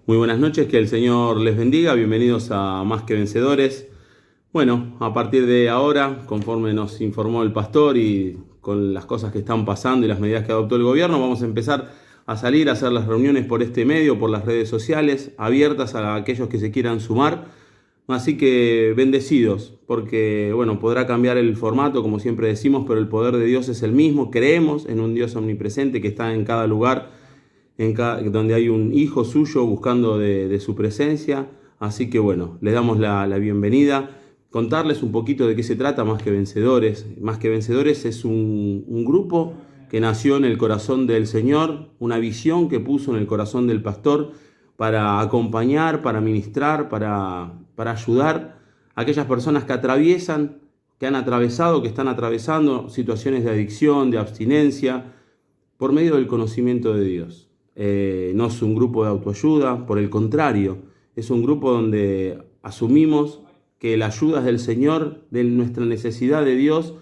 Muy buenas noches, que el Señor les bendiga, bienvenidos a Más que Vencedores. Bueno, a partir de ahora, conforme nos informó el pastor y con las cosas que están pasando y las medidas que adoptó el gobierno, vamos a empezar a salir a hacer las reuniones por este medio, por las redes sociales, abiertas a aquellos que se quieran sumar. Así que bendecidos, porque bueno, podrá cambiar el formato, como siempre decimos, pero el poder de Dios es el mismo. Creemos en un Dios omnipresente que está en cada lugar, donde hay un hijo suyo buscando de su presencia. Así que bueno, le damos la bienvenida, contarles un poquito de qué se trata Más que Vencedores. Más que Vencedores es un grupo que nació en el corazón del Señor, una visión que puso en el corazón del pastor para acompañar, para ministrar, para ayudar a aquellas personas que atraviesan, que han atravesado, que están atravesando situaciones de adicción, de abstinencia, por medio del conocimiento de Dios. No es un grupo de autoayuda, por el contrario, es un grupo donde asumimos que la ayuda es del Señor, de nuestra necesidad de Dios,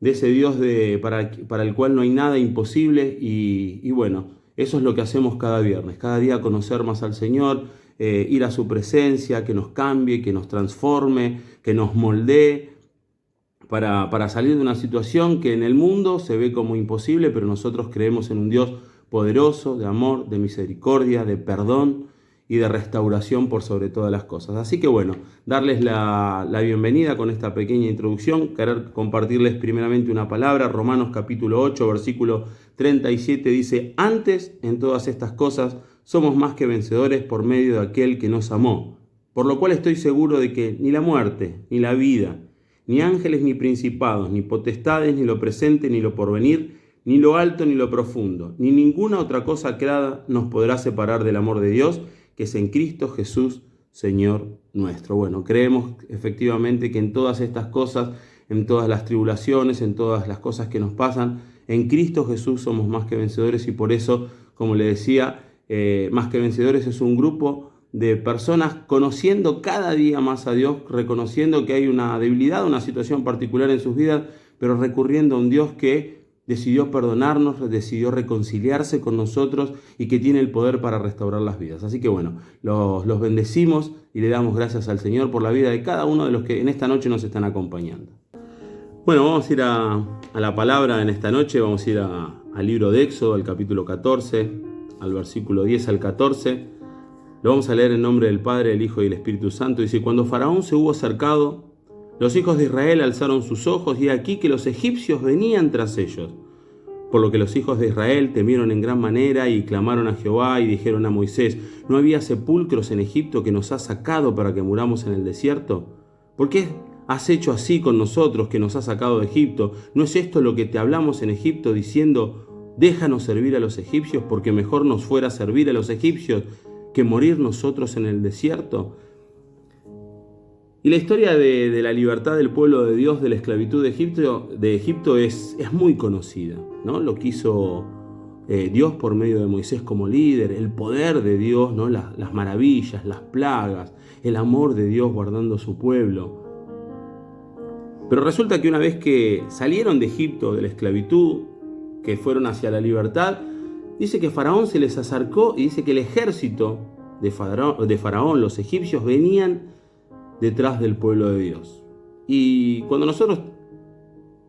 de ese Dios para el cual no hay nada imposible y bueno, eso es lo que hacemos cada viernes, cada día conocer más al Señor, ir a su presencia, que nos cambie, que nos transforme, que nos moldee, para salir de una situación que en el mundo se ve como imposible, pero nosotros creemos en un Dios poderoso, de amor, de misericordia, de perdón y de restauración por sobre todas las cosas. Así que bueno, darles la bienvenida con esta pequeña introducción, querer compartirles primeramente una palabra. Romanos capítulo 8, versículo 37 dice: antes en todas estas cosas somos más que vencedores por medio de aquel que nos amó, por lo cual estoy seguro de que ni la muerte, ni la vida, ni ángeles, ni principados, ni potestades, ni lo presente, ni lo porvenir, ni lo alto, ni lo profundo, ni ninguna otra cosa creada nos podrá separar del amor de Dios, que es en Cristo Jesús, Señor nuestro. Bueno, creemos efectivamente que en todas estas cosas, en todas las tribulaciones, en todas las cosas que nos pasan, en Cristo Jesús somos más que vencedores, y por eso, como le decía, Más que Vencedores es un grupo de personas conociendo cada día más a Dios, reconociendo que hay una debilidad, una situación particular en sus vidas, pero recurriendo a un Dios que decidió perdonarnos, decidió reconciliarse con nosotros y que tiene el poder para restaurar las vidas. Así que bueno, los bendecimos y le damos gracias al Señor por la vida de cada uno de los que en esta noche nos están acompañando. Bueno, vamos a ir a la palabra en esta noche, vamos a ir al libro de Éxodo, al capítulo 14, al versículo 10 al 14. Lo vamos a leer en nombre del Padre, del Hijo y del Espíritu Santo. Dice: cuando Faraón se hubo acercado, los hijos de Israel alzaron sus ojos, y aquí que los egipcios venían tras ellos. Por lo que los hijos de Israel temieron en gran manera y clamaron a Jehová y dijeron a Moisés: ¿no había sepulcros en Egipto que nos has sacado para que muramos en el desierto? ¿Por qué has hecho así con nosotros, que nos has sacado de Egipto? ¿No es esto lo que te hablamos en Egipto, diciendo: déjanos servir a los egipcios, porque mejor nos fuera servir a los egipcios que morir nosotros en el desierto? Y la historia de la libertad del pueblo de Dios de la esclavitud de Egipto es muy conocida, ¿no? Lo que hizo Dios por medio de Moisés como líder, el poder de Dios, ¿no? Las maravillas, las plagas, el amor de Dios guardando su pueblo. Pero resulta que una vez que salieron de Egipto, de la esclavitud, que fueron hacia la libertad, dice que Faraón se les acercó y dice que el ejército de Faraón, los egipcios, venían detrás del pueblo de Dios. Y cuando nosotros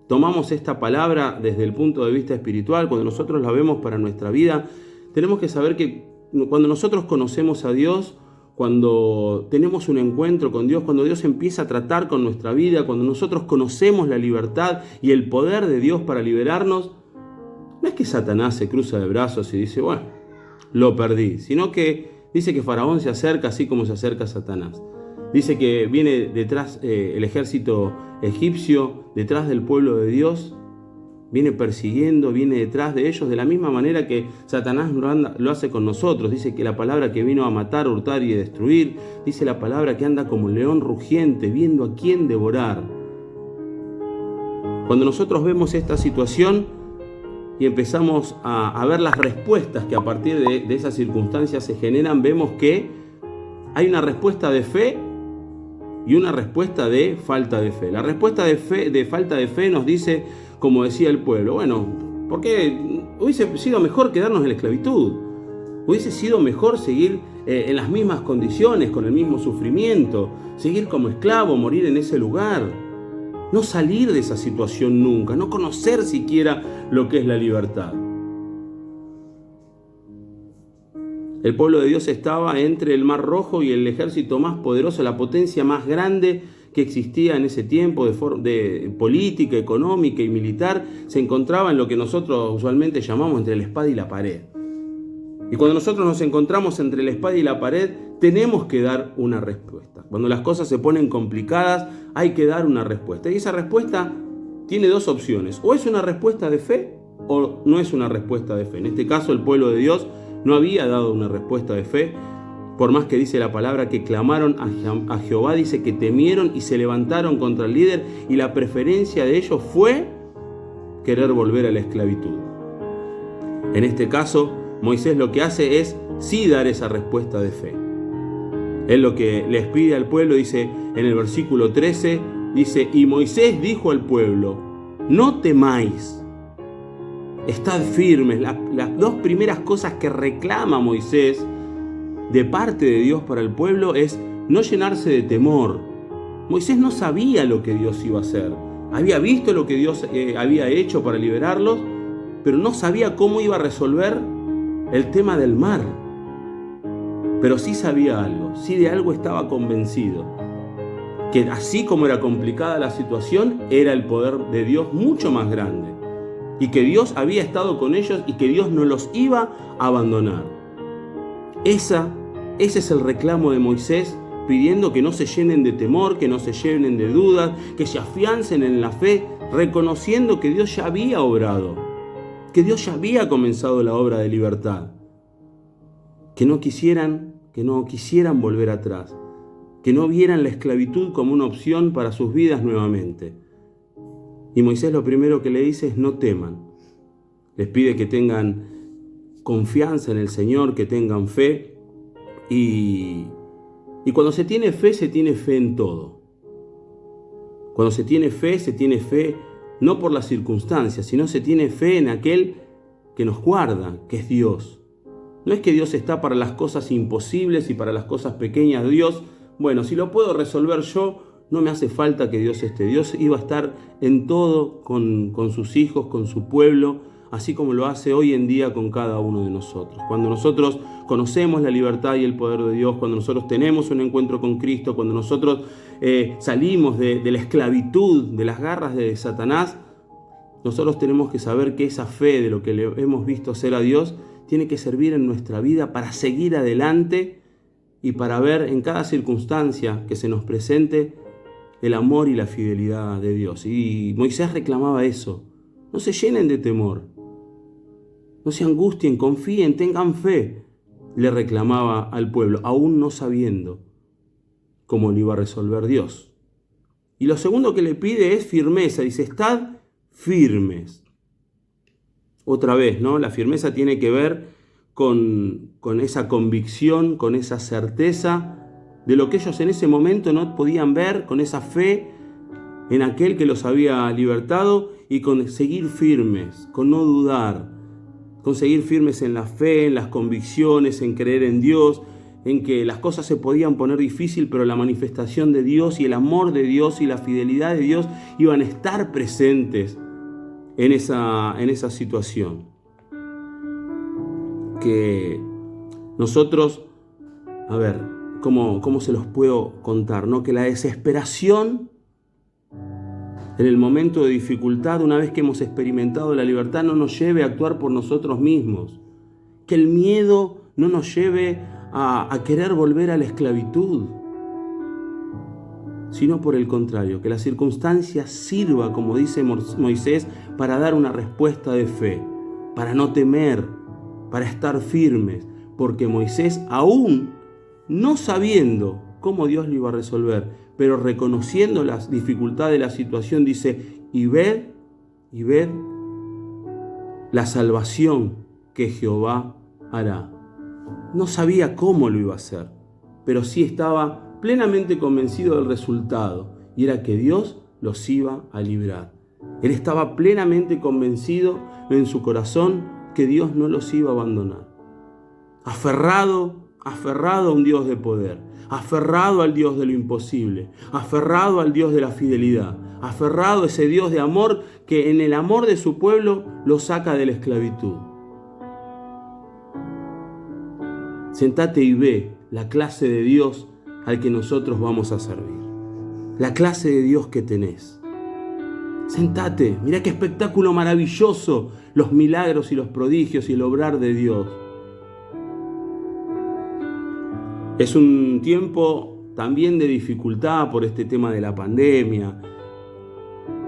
tomamos esta palabra desde el punto de vista espiritual, cuando nosotros la vemos para nuestra vida, tenemos que saber que cuando nosotros conocemos a Dios, cuando tenemos un encuentro con Dios, cuando Dios empieza a tratar con nuestra vida, cuando nosotros conocemos la libertad y el poder de Dios para liberarnos, no es que Satanás se cruza de brazos y dice: bueno, lo perdí, sino que dice que Faraón se acerca así como se acerca Satanás. Dice que viene detrás el ejército egipcio, detrás del pueblo de Dios, viene persiguiendo, viene detrás de ellos, de la misma manera que Satanás lo hace con nosotros. Dice que la palabra que vino a matar, hurtar y destruir, dice la palabra que anda como un león rugiente, viendo a quién devorar. Cuando nosotros vemos esta situación y empezamos a ver las respuestas que a partir de esas circunstancias se generan, vemos que hay una respuesta de fe y una respuesta de falta de fe. La respuesta de falta de fe nos dice, como decía el pueblo: bueno, porque hubiese sido mejor quedarnos en la esclavitud, hubiese sido mejor seguir en las mismas condiciones, con el mismo sufrimiento, seguir como esclavo, morir en ese lugar, no salir de esa situación nunca, no conocer siquiera lo que es la libertad. El pueblo de Dios estaba entre el Mar Rojo y el ejército más poderoso, la potencia más grande que existía en ese tiempo de política, económica y militar, se encontraba en lo que nosotros usualmente llamamos entre la espada y la pared. Y cuando nosotros nos encontramos entre la espada y la pared, tenemos que dar una respuesta. Cuando las cosas se ponen complicadas, hay que dar una respuesta. Y esa respuesta tiene dos opciones. O es una respuesta de fe o no es una respuesta de fe. En este caso, el pueblo de Dios no había dado una respuesta de fe. Por más que dice la palabra que clamaron a Jehová, dice que temieron y se levantaron contra el líder, y la preferencia de ellos fue querer volver a la esclavitud. En este caso, Moisés lo que hace es sí dar esa respuesta de fe. Él lo que les pide al pueblo, dice en el versículo 13, dice: y Moisés dijo al pueblo, no temáis, estad firmes. Las dos primeras cosas que reclama Moisés de parte de Dios para el pueblo es no llenarse de temor. Moisés no sabía lo que Dios iba a hacer. Había visto lo que Dios había hecho para liberarlos, pero no sabía cómo iba a resolver el tema del mar. Pero sí sabía algo, sí de algo estaba convencido, que así como era complicada la situación, era el poder de Dios mucho más grande, y que Dios había estado con ellos y que Dios no los iba a abandonar. Ese es el reclamo de Moisés, pidiendo que no se llenen de temor, que no se llenen de dudas, que se afiancen en la fe, reconociendo que Dios ya había obrado, que Dios ya había comenzado la obra de libertad, que no quisieran volver atrás, que no vieran la esclavitud como una opción para sus vidas nuevamente. Y Moisés lo primero que le dice es: no teman. Les pide que tengan confianza en el Señor, que tengan fe. Y cuando se tiene fe en todo. Cuando se tiene fe no por las circunstancias, sino se tiene fe en aquel que nos guarda, que es Dios. No es que Dios está para las cosas imposibles y para las cosas pequeñas. Dios, bueno, si lo puedo resolver yo, no me hace falta que Dios esté. Dios iba a estar en todo con sus hijos, con su pueblo, así como lo hace hoy en día con cada uno de nosotros. Cuando nosotros conocemos la libertad y el poder de Dios, cuando nosotros tenemos un encuentro con Cristo, cuando nosotros salimos de la esclavitud, de las garras de Satanás, nosotros tenemos que saber que esa fe de lo que le hemos visto hacer a Dios tiene que servir en nuestra vida para seguir adelante y para ver en cada circunstancia que se nos presente el amor y la fidelidad de Dios. Y Moisés reclamaba eso. No se llenen de temor, no se angustien, confíen, tengan fe, le reclamaba al pueblo, aún no sabiendo cómo lo iba a resolver Dios. Y lo segundo que le pide es firmeza, dice: estad firmes. Otra vez, ¿no? La firmeza tiene que ver con esa convicción, con esa certeza de lo que ellos en ese momento no podían ver, con esa fe en aquel que los había libertado, y con seguir firmes, con no dudar, con seguir firmes en la fe, en las convicciones, en creer en Dios, en que las cosas se podían poner difícil, pero la manifestación de Dios y el amor de Dios y la fidelidad de Dios iban a estar presentes en esa situación. Que nosotros, ¿cómo se los puedo contar? ¿No? Que la desesperación en el momento de dificultad, una vez que hemos experimentado la libertad, no nos lleve a actuar por nosotros mismos. Que el miedo no nos lleve a querer volver a la esclavitud, sino por el contrario, que la circunstancia sirva, como dice Moisés, para dar una respuesta de fe, para no temer, para estar firmes, porque Moisés, aún no sabiendo cómo Dios lo iba a resolver, pero reconociendo las dificultades de la situación, dice: y ved la salvación que Jehová hará. No sabía cómo lo iba a hacer, pero sí estaba plenamente convencido del resultado, y era que Dios los iba a librar. Él estaba plenamente convencido en su corazón que Dios no los iba a abandonar. Aferrado aferrado a un Dios de poder, aferrado al Dios de lo imposible, aferrado al Dios de la fidelidad, aferrado a ese Dios de amor que en el amor de su pueblo lo saca de la esclavitud. Sentate y ve la clase de Dios al que nosotros vamos a servir, la clase de Dios que tenés. Sentate, mirá qué espectáculo maravilloso, los milagros y los prodigios y el obrar de Dios. Es un tiempo también de dificultad por este tema de la pandemia,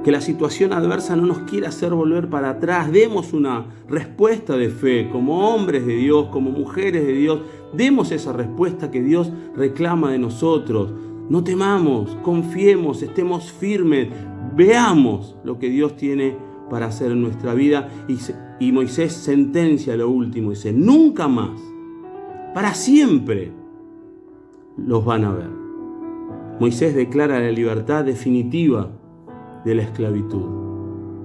que la situación adversa no nos quiera hacer volver para atrás. Demos una respuesta de fe, como hombres de Dios, como mujeres de Dios. Demos esa respuesta que Dios reclama de nosotros. No temamos, confiemos, estemos firmes, veamos lo que Dios tiene para hacer en nuestra vida. Y Moisés sentencia lo último, dice, nunca más, para siempre, los van a ver. Moisés declara la libertad definitiva de la esclavitud,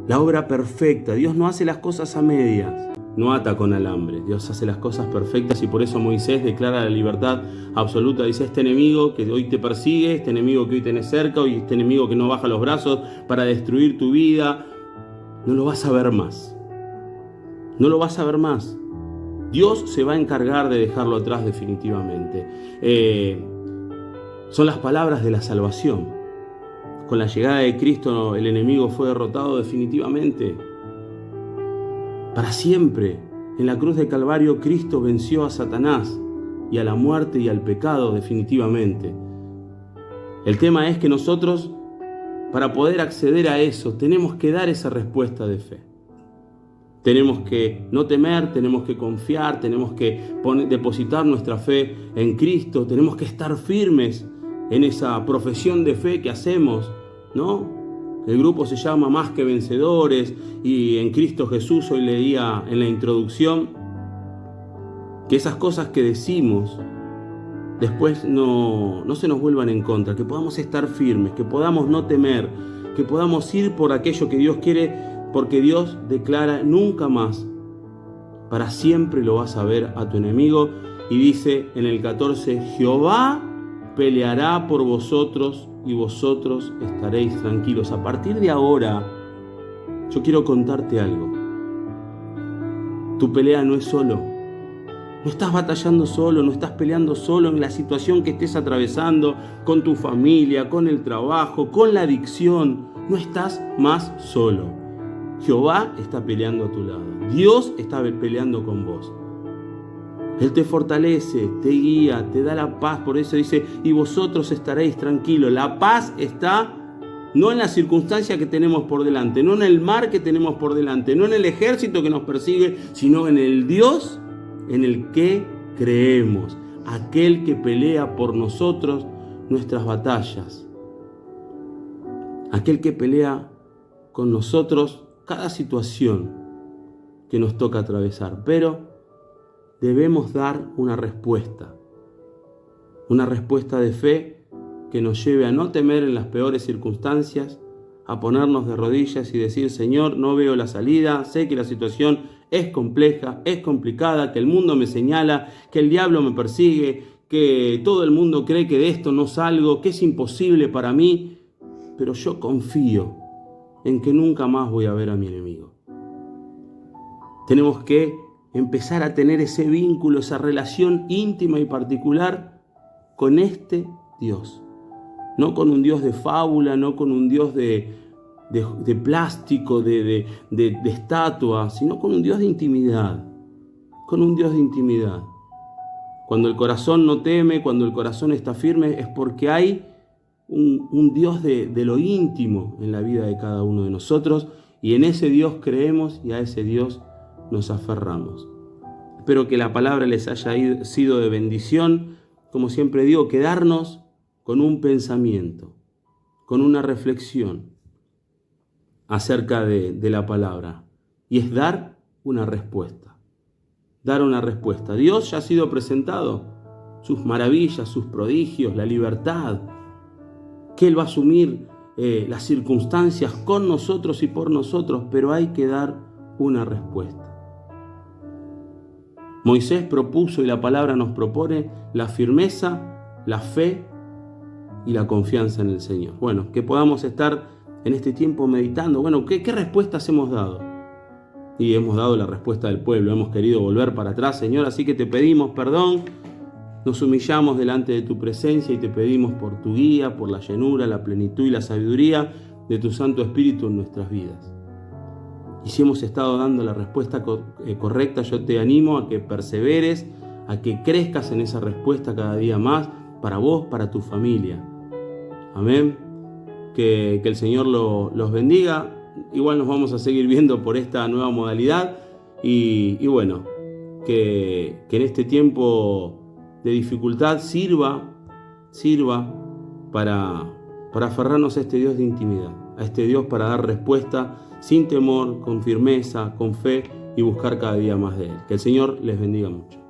la obra perfecta. Dios no hace las cosas a medias, no ata con alambre. Dios hace las cosas perfectas y por eso Moisés declara la libertad absoluta. Dice, este enemigo que hoy te persigue, este enemigo que hoy tenés cerca, y este enemigo que no baja los brazos para destruir tu vida, no lo vas a ver más. No lo vas a ver más. Dios se va a encargar de dejarlo atrás definitivamente. Son las palabras de la salvación. Con la llegada de Cristo el enemigo fue derrotado definitivamente. Para siempre. En la cruz de Calvario Cristo venció a Satanás y a la muerte y al pecado definitivamente. El tema es que nosotros, para poder acceder a eso, tenemos que dar esa respuesta de fe. Tenemos que no temer, tenemos que confiar, tenemos que depositar nuestra fe en Cristo, tenemos que estar firmes en esa profesión de fe que hacemos, ¿no? El grupo se llama Más que Vencedores y en Cristo Jesús, hoy leía en la introducción, que esas cosas que decimos después no se nos vuelvan en contra, que podamos estar firmes, que podamos no temer, que podamos ir por aquello que Dios quiere, porque Dios declara nunca más, para siempre lo vas a ver a tu enemigo. Y dice en el 14, Jehová peleará por vosotros y vosotros estaréis tranquilos. A partir de ahora, yo quiero contarte algo. Tu pelea no es solo. No estás batallando solo, no estás peleando solo en la situación que estés atravesando, con tu familia, con el trabajo, con la adicción. No estás más solo. Jehová está peleando a tu lado. Dios está peleando con vos. Él te fortalece, te guía, te da la paz. Por eso dice, y vosotros estaréis tranquilos. La paz está no en la circunstancia que tenemos por delante, no en el mar que tenemos por delante, no en el ejército que nos persigue, sino en el Dios en el que creemos. Aquel que pelea por nosotros nuestras batallas. Aquel que pelea con nosotros cada situación que nos toca atravesar, pero debemos dar una respuesta de fe que nos lleve a no temer en las peores circunstancias, a ponernos de rodillas y decir, Señor, no veo la salida, sé que la situación es compleja, es complicada, que el mundo me señala, que el diablo me persigue, que todo el mundo cree que de esto no salgo, que es imposible para mí, pero yo confío en que nunca más voy a ver a mi enemigo. Tenemos que empezar a tener ese vínculo, esa relación íntima y particular con este Dios. No con un Dios de fábula, no con un Dios de plástico, de estatua, sino con un Dios de intimidad. Con un Dios de intimidad. Cuando el corazón no teme, cuando el corazón está firme, es porque hay un Dios de lo íntimo en la vida de cada uno de nosotros, y en ese Dios creemos y a ese Dios nos aferramos. Espero que la palabra les haya sido de bendición. Como siempre digo, quedarnos con un pensamiento, con una reflexión acerca de la palabra, y es dar una respuesta. Dar una respuesta. Dios ya ha sido presentado, sus maravillas, sus prodigios, la libertad, que Él va a asumir las circunstancias con nosotros y por nosotros, pero hay que dar una respuesta. Moisés propuso y la palabra nos propone la firmeza, la fe y la confianza en el Señor. Bueno, que podamos estar en este tiempo meditando, bueno, ¿qué respuestas hemos dado? Y hemos dado la respuesta del pueblo, hemos querido volver para atrás, Señor, así que te pedimos perdón, nos humillamos delante de tu presencia y te pedimos por tu guía, por la llenura, la plenitud y la sabiduría de tu Santo Espíritu en nuestras vidas. Y si hemos estado dando la respuesta correcta, yo te animo a que perseveres, a que crezcas en esa respuesta cada día más, para vos, para tu familia. Amén. Que el Señor los bendiga. Igual nos vamos a seguir viendo por esta nueva modalidad. Y bueno, que en este tiempo de dificultad sirva para aferrarnos a este Dios de intimidad, a este Dios para dar respuesta sin temor, con firmeza, con fe y buscar cada día más de Él. Que el Señor les bendiga mucho.